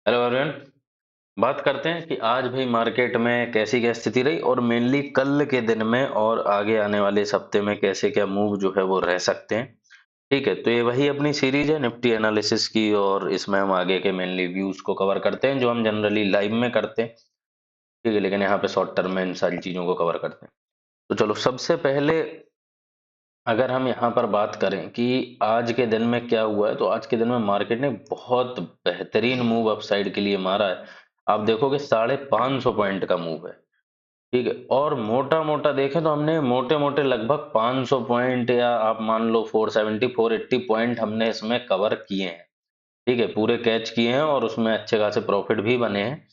Hello everyone. बात करते हैं कि आज भाई मार्केट में कैसी क्या स्थिति रही और मेनली कल के दिन में और आगे आने वाले इस हफ्ते में कैसे क्या मूव जो है वो रह सकते हैं। ठीक है, तो ये वही अपनी सीरीज है निफ्टी एनालिसिस की और इसमें हम आगे के मेनली व्यूज को कवर करते हैं जो हम जनरली लाइव में करते हैं। ठीक है, लेकिन यहाँ पे शॉर्ट टर्म में इन सारी चीजों को कवर करते हैं। तो चलो सबसे पहले अगर हम यहाँ पर बात करें कि आज के दिन में क्या हुआ है, तो आज के दिन में मार्केट ने बहुत बेहतरीन मूव अपसाइड के लिए मारा है। आप देखोगे 550 पॉइंट का मूव है। ठीक है, और मोटा मोटा देखें तो हमने मोटे मोटे लगभग 500 पॉइंट या आप मान लो 470 480 पॉइंट हमने इसमें कवर किए हैं। ठीक है, पूरे कैच किए हैं और उसमें अच्छे खासे प्रॉफिट भी बने हैं।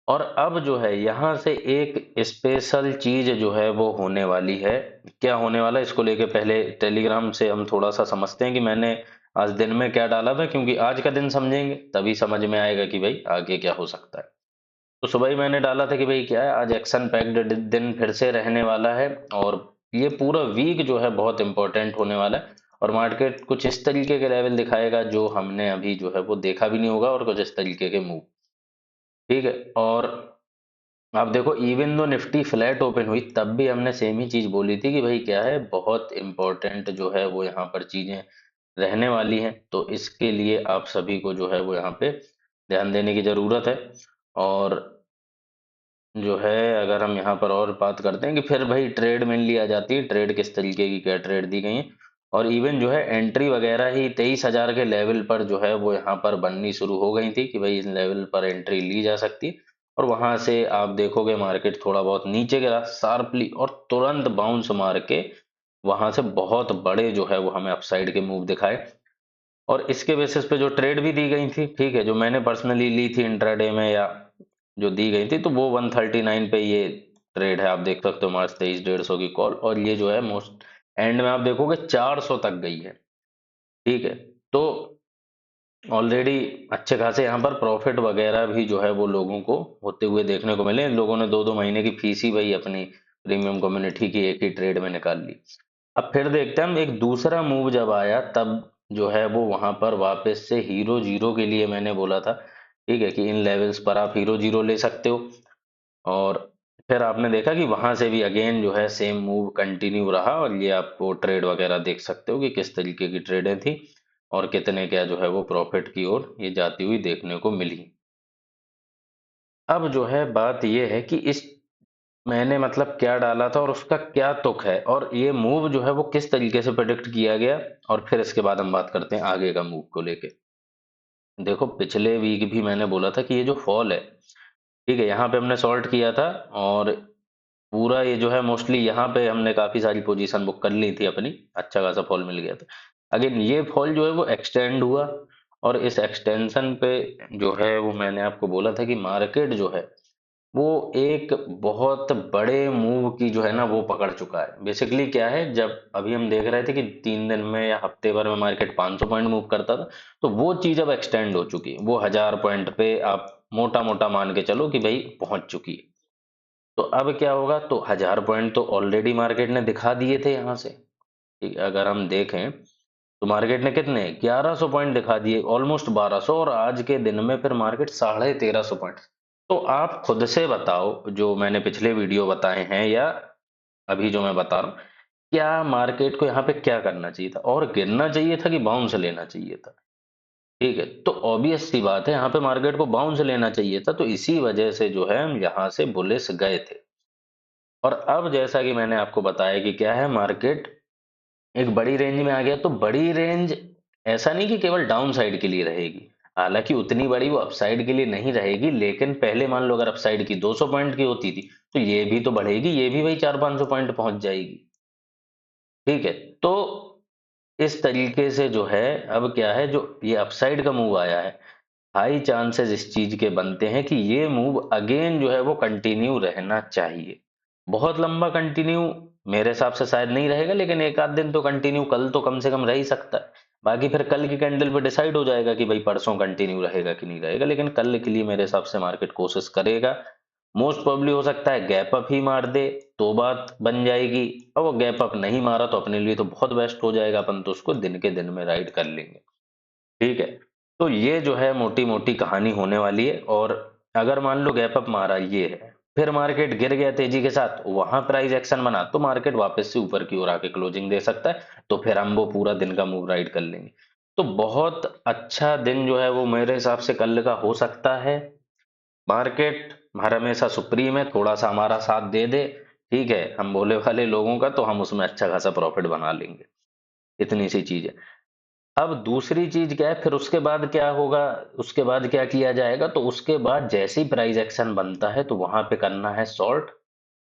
और अब जो है यहाँ से एक स्पेशल चीज जो है वो होने वाली है। क्या होने वाला है इसको लेके पहले टेलीग्राम से हम थोड़ा सा समझते हैं कि मैंने आज दिन में क्या डाला था, क्योंकि आज का दिन समझेंगे तभी समझ में आएगा कि भाई आगे क्या हो सकता है। तो सुबह ही मैंने डाला था कि भाई क्या है, आज एक्शन पैक्ड दिन फिर से रहने वाला है और ये पूरा वीक जो है बहुत इंपॉर्टेंट होने वाला है। और मार्केट कुछ इस तरीके के लेवल दिखाएगा जो हमने अभी जो है वो देखा भी नहीं होगा, और कुछ इस तरीके के मूव। ठीक है, और आप देखो even though Nifty flat open हुई तब भी हमने सेम ही चीज बोली थी कि भाई क्या है, बहुत इंपॉर्टेंट जो है वो यहाँ पर चीजें रहने वाली हैं। तो इसके लिए आप सभी को जो है वो यहाँ पे ध्यान देने की जरूरत है। और जो है अगर हम यहाँ पर और बात करते हैं कि फिर भाई ट्रेड मेनली आ जाती है, ट्रेड किस तरीके की क्या ट्रेड दी गई है। और इवन जो है एंट्री वगैरह ही 23,000 के लेवल पर जो है वो यहाँ पर बननी शुरू हो गई थी कि भाई इस लेवल पर एंट्री ली जा सकती है। और वहां से आप देखोगे मार्केट थोड़ा बहुत नीचे गिरा शार्पली और तुरंत बाउंस मार के वहां से बहुत बड़े जो है वो हमें अपसाइड के मूव दिखाए। और इसके बेसिस पे जो ट्रेड भी दी गई थी, ठीक है, जो मैंने पर्सनली ली थी इंट्राडे में या जो दी गई थी, तो वो 139 पे ये ट्रेड है। आप देख सकते हो मार्च 23 150 की कॉल, और ये जो है मोस्ट एंड में आप देखोगे 400 तक गई है। ठीक है, तो ऑलरेडी अच्छे खासे यहाँ पर प्रॉफिट वगैरह भी जो है वो लोगों को होते हुए देखने को मिले। इन लोगों ने 2 2 महीने की फीस ही भाई अपनी प्रीमियम कम्युनिटी की एक ही ट्रेड में निकाल ली। अब फिर देखते हैं हम, एक दूसरा मूव जब आया तब जो है वो वहां पर वापस से हीरो जीरो के लिए मैंने बोला था। ठीक है, कि इन लेवल्स पर आप हीरो जीरो ले सकते हो। और फिर आपने देखा कि वहां से भी अगेन जो है सेम मूव कंटिन्यू रहा, और ये आपको ट्रेड वगैरह देख सकते हो कि किस तरीके की ट्रेडें थी और कितने क्या जो है वो प्रॉफिट की ओर ये जाती हुई देखने को मिली। अब जो है बात ये है कि इस मैंने मतलब क्या डाला था और उसका क्या तुक है, और ये मूव जो है वो किस तरीके से प्रेडिक्ट किया गया। और फिर इसके बाद हम बात करते हैं आगे का मूव को लेके। देखो पिछले वीक भी मैंने बोला था कि ये जो फॉल है, ठीक है, यहाँ पे हमने सॉल्ट किया था और पूरा ये जो है मोस्टली यहाँ पे हमने काफी सारी पोजीशन बुक कर ली थी अपनी, अच्छा खासा फॉल मिल गया था। अगेन ये फॉल जो है वो एक्सटेंड हुआ, और इस एक्सटेंशन पे जो है वो मैंने आपको बोला था कि मार्केट जो है वो एक बहुत बड़े मूव की जो है ना वो पकड़ चुका है। बेसिकली क्या है, जब अभी हम देख रहे थे कि 3 दिन में या हफ्ते भर में मार्केट 500 पॉइंट मूव करता था, तो वो चीज अब एक्सटेंड हो चुकी है, वो 1000 पॉइंट पे आप मोटा मोटा मान के चलो कि भाई पहुंच चुकी है। तो अब क्या होगा, तो 1000 पॉइंट तो ऑलरेडी मार्केट ने दिखा दिए थे यहाँ से। ठीक है, अगर हम देखें तो मार्केट ने कितने 1100 पॉइंट दिखा दिए, ऑलमोस्ट 1200, और आज के दिन में फिर मार्केट 1350 पॉइंट। तो आप खुद से बताओ, जो मैंने पिछले वीडियो बताए हैं या अभी जो मैं बता रहा हूँ, क्या मार्केट को यहाँ पे क्या करना चाहिए था, और गिरना चाहिए था कि बाउंस लेना चाहिए था। ठीक है, तो ऑब्वियस सी बात है यहाँ पे मार्केट को बाउंस लेना चाहिए था, तो इसी वजह से जो है हम यहाँ से बुलिश गए थे। और अब जैसा कि मैंने आपको बताया कि क्या है, मार्केट एक बड़ी रेंज में आ गया, तो बड़ी रेंज ऐसा नहीं कि केवल डाउन साइड के लिए रहेगी। हालांकि उतनी बड़ी वो अपसाइड के लिए नहीं रहेगी, लेकिन पहले मान लो अगर अपसाइड की 200 पॉइंट की होती थी, तो ये भी तो बढ़ेगी, ये भी वही 400 500 पॉइंट पहुंच जाएगी। ठीक है, तो इस तरीके से जो है अब क्या है, जो ये अपसाइड का मूव आया है, हाई चांसेस इस चीज के बनते हैं कि ये मूव अगेन जो है वो कंटिन्यू रहना चाहिए। बहुत लंबा कंटिन्यू मेरे हिसाब से शायद नहीं रहेगा, लेकिन एक आध दिन तो कंटिन्यू कल तो कम से कम रह ही सकता है। बाकी फिर कल की कैंडल पे डिसाइड हो जाएगा कि भाई परसों कंटिन्यू रहेगा कि नहीं रहेगा, लेकिन कल के लिए मेरे हिसाब से मार्केट कोशिश करेगा। मोस्ट प्रोबेबली हो सकता है गैप अप ही मार दे, तो बात बन जाएगी। और वो गैप अप नहीं मारा तो अपने लिए तो बहुत बेस्ट हो जाएगा, अपन तो उसको दिन के दिन में राइड कर लेंगे। ठीक है, तो ये जो है मोटी-मोटी कहानी होने वाली है और अगर मान लो गैप अप मारा ये है, फिर मार्केट गिर गया तेजी के साथ, वहां प्राइस एक्शन बना तो मार्केट वापस से ऊपर की ओर आके क्लोजिंग दे सकता है, तो फिर हम वो पूरा दिन का मूव राइड कर लेंगे। तो बहुत अच्छा दिन जो है वो मेरे हिसाब से कल का हो सकता है। मार्केट हर हमेशा सुप्रीम है, थोड़ा सा हमारा साथ दे दे, ठीक है, हम भोले भाले लोगों का, तो हम उसमें अच्छा खासा प्रॉफिट बना लेंगे। इतनी सी चीज है। अब दूसरी चीज क्या है, फिर उसके बाद क्या होगा, उसके बाद क्या किया जाएगा, तो उसके बाद जैसे ही प्राइस एक्शन बनता है तो वहां पे करना है शॉर्ट।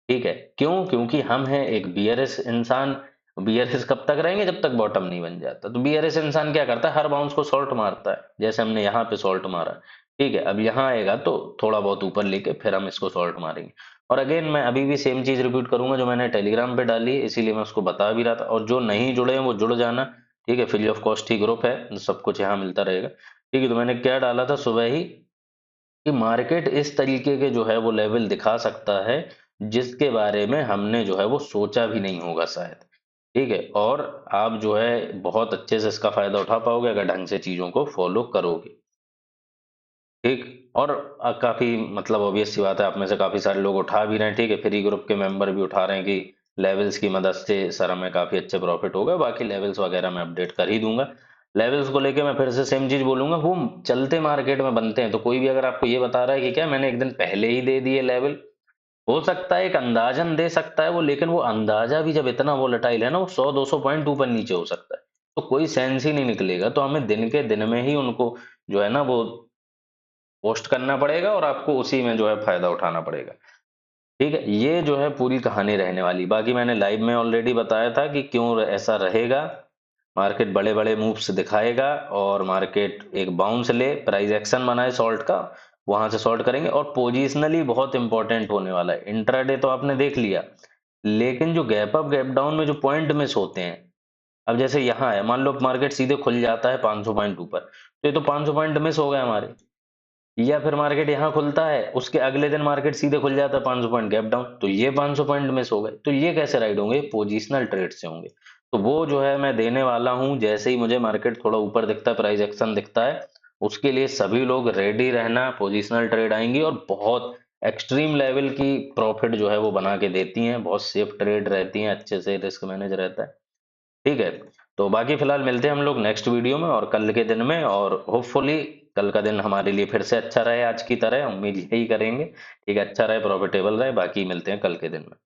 ठीक है, क्यों? क्योंकि हम हैं एक बियरिश इंसान। बियरिश कब तक रहेंगे? जब तक बॉटम नहीं बन जाता। तो बियरिश इंसान क्या करता है, हर बाउंस को शॉर्ट मारता है, जैसे हमने यहाँ पे शॉर्ट मारा। ठीक है, अब यहाँ आएगा तो थोड़ा बहुत ऊपर लेके फिर हम इसको शॉर्ट मारेंगे। और अगेन मैं अभी भी सेम चीज रिपीट करूंगा जो मैंने टेलीग्राम पे डाली है, इसीलिए मैं उसको बता भी रहा था। और जो नहीं जुड़े हैं वो जुड़ जाना। ठीक है, free of cost he group है, सब कुछ यहाँ मिलता रहेगा। ठीक है, तो मैंने क्या डाला था सुबह ही, कि मार्केट इस तरीके के जो है वो लेवल दिखा सकता है, जिसके बारे में हमने जो है वो सोचा भी नहीं होगा शायद। ठीक है, और आप जो है बहुत अच्छे से इसका फायदा उठा पाओगे अगर ढंग से चीजों को फॉलो करोगे। ठीक। और काफी मतलब ऑब्वियस सी बात है, आप में से काफी सारे लोग उठा भी रहे हैं। ठीक है, फ्री ग्रुप के मेंबर भी उठा रहे हैं कि लेवल्स की मदद से सर हमें काफी अच्छे प्रॉफिट होगा। बाकी लेवल्स वगैरह मैं अपडेट कर ही दूंगा। लेवल्स को लेके मैं फिर से सेम चीज बोलूंगा, वो चलते मार्केट में बनते हैं। तो कोई भी अगर आपको ये बता रहा है कि क्या मैंने एक दिन पहले ही दे दिए लेवल, हो सकता है एक अंदाजन दे सकता है वो, लेकिन वो अंदाजा भी जब इतना वोलेटाइल है ना, वो 100-200 पॉइंट ऊपर नीचे हो सकता है। तो कोई सेंस ही नहीं निकलेगा। तो हमें दिन के दिन में ही उनको जो है ना वो पोस्ट करना पड़ेगा, और आपको उसी में जो है फायदा उठाना पड़ेगा। ठीक है, ये जो है पूरी कहानी रहने वाली। बाकी मैंने लाइव में ऑलरेडी बताया था कि क्यों ऐसा रहेगा। मार्केट बड़े बड़े मूव्स दिखाएगा, और मार्केट एक बाउंस ले, प्राइस एक्शन बनाए शॉर्ट का, वहां से शॉर्ट करेंगे। और पोजिशनली बहुत इंपॉर्टेंट होने वाला है। इंट्राडे तो आपने देख लिया, लेकिन जो गैप अप गैप डाउन में जो पॉइंट मिस होते हैं, अब जैसे यहाँ है, मान लो मार्केट सीधे खुल जाता है 500 पॉइंट ऊपर, तो ये तो 500 पॉइंट मिस हो गए हमारे। या फिर मार्केट यहाँ खुलता है, उसके अगले दिन मार्केट सीधे खुल जाता है 500 पॉइंट गैप डाउन, तो ये 500 पॉइंट मिस हो गए। तो ये कैसे राइड होंगे? पोजिशनल ट्रेड से होंगे। तो वो जो है मैं देने वाला हूं, जैसे ही मुझे मार्केट थोड़ा ऊपर दिखता है, प्राइस एक्शन दिखता है, उसके लिए सभी लोग रेडी रहना। पोजिशनल ट्रेड आएंगी और बहुत एक्सट्रीम लेवल की प्रॉफिट जो है वो बना के देती हैं। बहुत सेफ ट्रेड रहती हैं, अच्छे से रिस्क मैनेज रहता है। ठीक है, तो बाकी फिलहाल मिलते हैं हम लोग नेक्स्ट वीडियो में और कल के दिन में, और होपफुली कल का दिन हमारे लिए फिर से अच्छा रहे आज की तरह, उम्मीद यही करेंगे। ठीक है, अच्छा रहे, प्रॉफिटेबल रहे। बाकी मिलते हैं कल के दिन में।